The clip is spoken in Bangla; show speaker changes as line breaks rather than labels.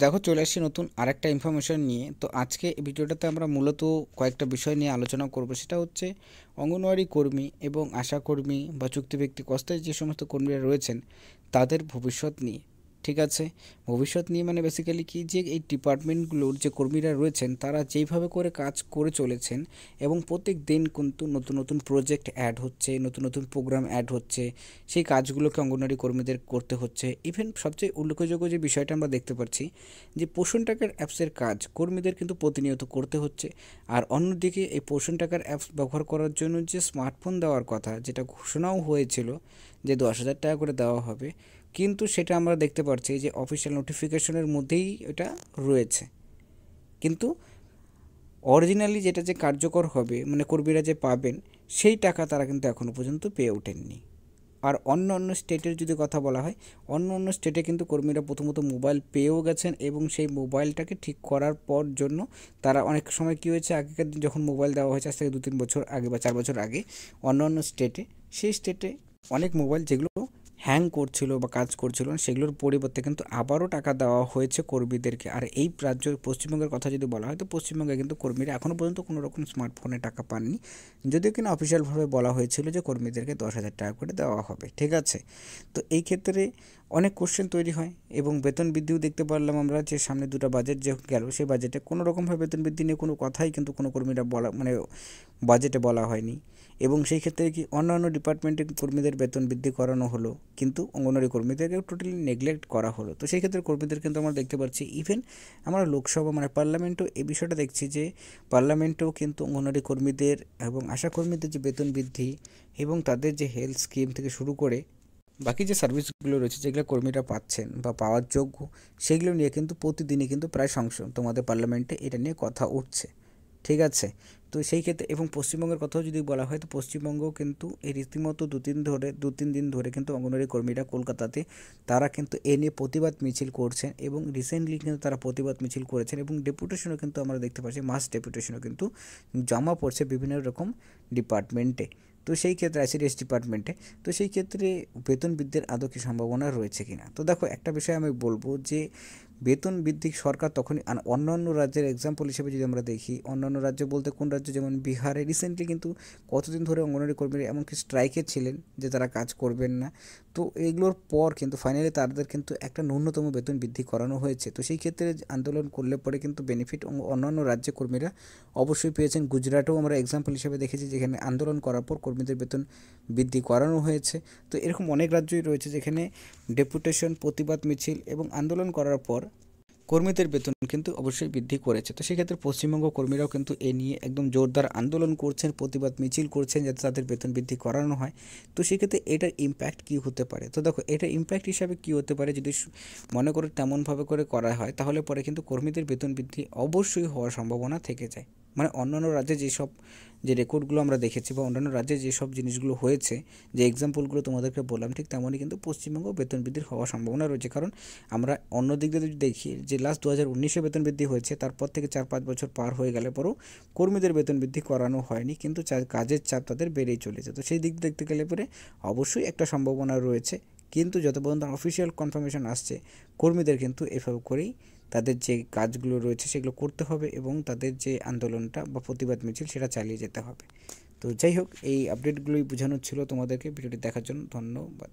দেখো চলে আসছি নতুন আরেকটা ইনফরমেশন নিয়ে। তো আজকে এই ভিডিওটাতে আমরা মূলত কয়েকটা বিষয় নিয়ে আলোচনা করব। সেটা হচ্ছে অঙ্গনওয়াড়ি কর্মী এবং আশা কর্মী বা চুক্তিভিত্তিক অস্থায়ী যে সমস্ত কর্মীরা রয়েছেন তাদের ভবিষ্যৎ নিয়ে। ঠিক আছে, ভবিষ্যৎ নিয়ে মানে বেসিক্যালি কি, যে এই ডিপার্টমেন্টগুলোর যে কর্মীরা রয়েছেন তারা যেইভাবে করে কাজ করে চলেছেন এবং প্রত্যেক দিন কিন্তু নতুন নতুন প্রজেক্ট অ্যাড হচ্ছে, নতুন নতুন প্রোগ্রাম অ্যাড হচ্ছে, সেই কাজগুলোকে অঙ্গনওয়াড়ি কর্মীদের করতে হচ্ছে। ইভেন সবচেয়ে উল্লেখযোগ্য যে বিষয়টা আমরা দেখতে পাচ্ছি যে পোষণ টাকার অ্যাপসের কাজ কর্মীদের কিন্তু প্রতিনিয়ত করতে হচ্ছে। আর অন্যদিকে এই পোষণ টাকার অ্যাপস ব্যবহার করার জন্য যে স্মার্টফোন দেওয়ার কথা, যেটা ঘোষণাও হয়েছিল যে 10,000 টাকা করে দেওয়া হবে, কিন্তু সেটা আমরা দেখতে পাচ্ছি যে অফিসিয়াল নোটিফিকেশনের মধ্যেই এটা রয়েছে। কিন্তু অরিজিনালি যেটা যে কার্যকর হবে, মানে কর্মীরা যে পাবেন, সেই টাকা তারা কিন্তু এখনও পর্যন্ত পেয়ে ওঠেননি। আর অন্য অন্য স্টেটের যদি কথা বলা হয়, অন্য অন্য স্টেটে কিন্তু কর্মীরা প্রথমত মোবাইল পেয়েও গেছেন এবং সেই মোবাইলটাকে ঠিক করার পর জন্য তারা অনেক সময় কী হয়েছে, আগেকার দিন যখন মোবাইল দেওয়া হয়েছে আজ থেকে 2-3 বছর আগে বা 4 বছর আগে অন্য অন্য স্টেটে, সেই স্টেটে অনেক মোবাইল যেগুলো হ্যাং করছিল বা কাজ করছিল না, সেগুলোর পরিবর্তে কিন্তু আবারও টাকা দেওয়া হয়েছে কর্মীদেরকে। আর এই রাজ্য পশ্চিমবঙ্গের কথা যদি বলা হয়, তো পশ্চিমবঙ্গে কিন্তু কর্মীরা এখনও পর্যন্ত কোনো রকম স্মার্টফোনে টাকা পাননি, যদিও কিনা অফিসিয়ালভাবে বলা হয়েছিল যে কর্মীদেরকে 10,000 টাকা করে দেওয়া হবে। ঠিক আছে, তো এই ক্ষেত্রে অনেক কোশ্চেন তৈরি হয় এবং বেতন বৃদ্ধিও দেখতে পারলাম আমরা যে সামনে দুটো বাজেট যে গেল, সেই বাজেটে কোনো রকমভাবে বেতন বৃদ্ধি নিয়ে কোনো কথাই কিন্তু কোনো কর্মীরা বলা, মানে বাজেটে বলা হয়নি। এবং সেই ক্ষেত্রে কি অন্যান্য ডিপার্টমেন্টের কর্মীদের বেতন বৃদ্ধি করানো হলো, কিন্তু অঙ্গনওয়াড়ি কর্মীদেরকে টোটালি নেগলেক্ট করা হলো। তো সেই ক্ষেত্রে কর্মীদের কিন্তু আমরা দেখতে পাচ্ছি, ইভেন আমরা লোকসভা মানে পার্লামেন্টও এই বিষয়টা দেখছি যে পার্লামেন্টেও কিন্তু অঙ্গনওয়াড়ি কর্মীদের এবং আশা কর্মীদের যে বেতন বৃদ্ধি এবং তাদের যে হেলথ স্কিম থেকে শুরু করে বাকি যে সার্ভিসগুলো রয়েছে যেগুলো কর্মীরা পাচ্ছেন বা পাওয়ার যোগ্য, সেগুলো নিয়ে কিন্তু প্রতিদিনই কিন্তু প্রায় সংসদ তোমাদের পার্লামেন্টে এটা নিয়ে কথা উঠছে। ঠিক আছে, তো সেই ক্ষেত্রে এবং পশ্চিমবঙ্গের কথাও যদি বলা হয়, তো পশ্চিমবঙ্গও কিন্তু এই রীতিমতো 2-3 দিন ধরে কিন্তু অঙ্গনওয়াড়ি কর্মীরা কলকাতাতে তারা কিন্তু এ নিয়ে প্রতিবাদ মিছিল করছেন এবং রিসেন্টলি কিন্তু তারা প্রতিবাদ মিছিল করেছেন এবং ডেপুটেশনও কিন্তু আমরা দেখতে পাচ্ছি, মাস ডেপুটেশনও কিন্তু জমা পড়ছে বিভিন্ন রকম ডিপার্টমেন্টে। তো সেই ক্ষেত্রে আইসিডিএস ডিপার্টমেন্টে, তো সেই ক্ষেত্রে বেতন বৃদ্ধির আদৌ কি সম্ভাবনা রয়েছে কিনা। তো দেখো একটা বিষয় আমি বলবো যে বেতন বৃদ্ধি সরকার তখনই, অন্যান্য রাজ্যের এক্সাম্পল হিসেবে যদি আমরা দেখি, অন্যান্য রাজ্য বলতে কোন রাজ্য, যেমন বিহারে রিসেন্টলি কিন্তু কতদিন ধরে অঙ্গনওয়াড়ি কর্মীরা এমনকি স্ট্রাইকে ছিলেন যে তারা কাজ করবেন না। তো এগুলোর পর কিন্তু ফাইনালি তাদের কিন্তু একটা ন্যূনতম বেতন বৃদ্ধি করানো হয়েছে। তো সেই ক্ষেত্রে আন্দোলন করলে পরে কিন্তু বেনিফিট অন্যান্য রাজ্যে কর্মীরা অবশ্যই পেয়েছেন। গুজরাটেও আমরা এক্সাম্পল হিসেবে দেখেছি যেখানে আন্দোলন করার পর কর্মীদের বেতন বৃদ্ধি করানো হয়েছে। তো এরকম অনেক রাজ্যই রয়েছে যেখানে ডেপুটেশন, প্রতিবাদ মিছিল এবং আন্দোলন করার পর কর্মীদের বেতন কিন্তু অবশ্যই বৃদ্ধি করেছে। তো সেক্ষেত্রে পশ্চিমবঙ্গ কর্মীরাও কিন্তু এ নিয়ে একদম জোরদার আন্দোলন করছেন, প্রতিবাদ মিছিল করছেন যাতে তাদের বেতন বৃদ্ধি করানো হয়। তো সেক্ষেত্রে এটার ইম্প্যাক্ট কী হতে পারে, তো দেখো এটার ইম্প্যাক্ট হিসাবে কী হতে পারে, যদি মনে করে তেমনভাবে করে করা হয় তাহলে পরে কিন্তু কর্মীদের বেতন বৃদ্ধি অবশ্যই হওয়ার সম্ভাবনা থেকে যায়। মানে অন্যান্য রাজ্যে যেসব যে রেকর্ডগুলো আমরা দেখেছি বা অন্যান্য রাজ্যে যেসব জিনিসগুলো হয়েছে, যে এক্সাম্পলগুলো তোমাদেরকে বললাম, ঠিক তেমনই কিন্তু পশ্চিমবঙ্গ বেতন বৃদ্ধির হওয়ার সম্ভাবনা রয়েছে। কারণ আমরা অন্য দিক দিয়ে যদি দেখি যে লাস্ট 2019-এ বেতন বৃদ্ধি হয়েছে, তারপর থেকে 4-5 বছর পার হয়ে গেলে পরেও কর্মীদের বেতন বৃদ্ধি করানো হয়নি, কিন্তু কাজের চাপ তাদের বেড়েই চলেছে। তো সেই দিক দেখতে গেলে পরে অবশ্যই একটা সম্ভাবনা রয়েছে, কিন্তু যত পর্যন্ত অফিসিয়াল কনফার্মেশন আসছে, কর্মীদের কিন্তু এভাবে করেই তাদের যে কাজগুলো রয়েছে সেগুলো করতে হবে এবং তাদের যে আন্দোলনটা বা প্রতিবাদ মিছিল সেটা চালিয়ে যেতে হবে। তো যাই হোক, এই আপডেটগুলোই বোঝানোর ছিল তোমাদেরকে। ভিডিওটি দেখার জন্য ধন্যবাদ।